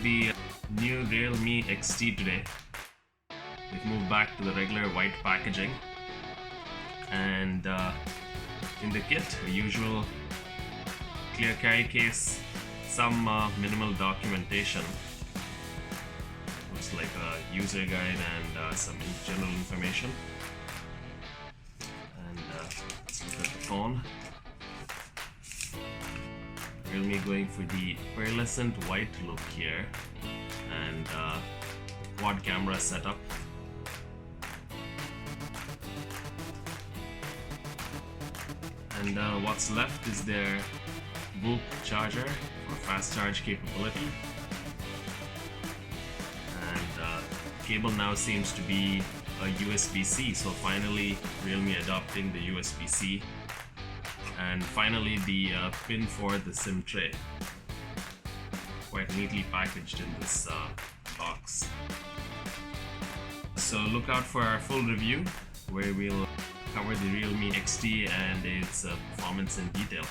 got the new Realme XT today. We've moved back to the regular white packaging, and in the kit, a usual clear carry case, some minimal documentation. Looks like a user guide and some general information. And let's look at the phone. Realme going for the pearlescent white look here, and quad camera setup. And what's left is their Whoop charger for fast charge capability. And cable now seems to be a USB-C, so finally Realme adopting the USB-C. And finally the pin for the SIM tray, quite neatly packaged in this box. So look out for our full review, where we'll cover the Realme XT and its performance in detail.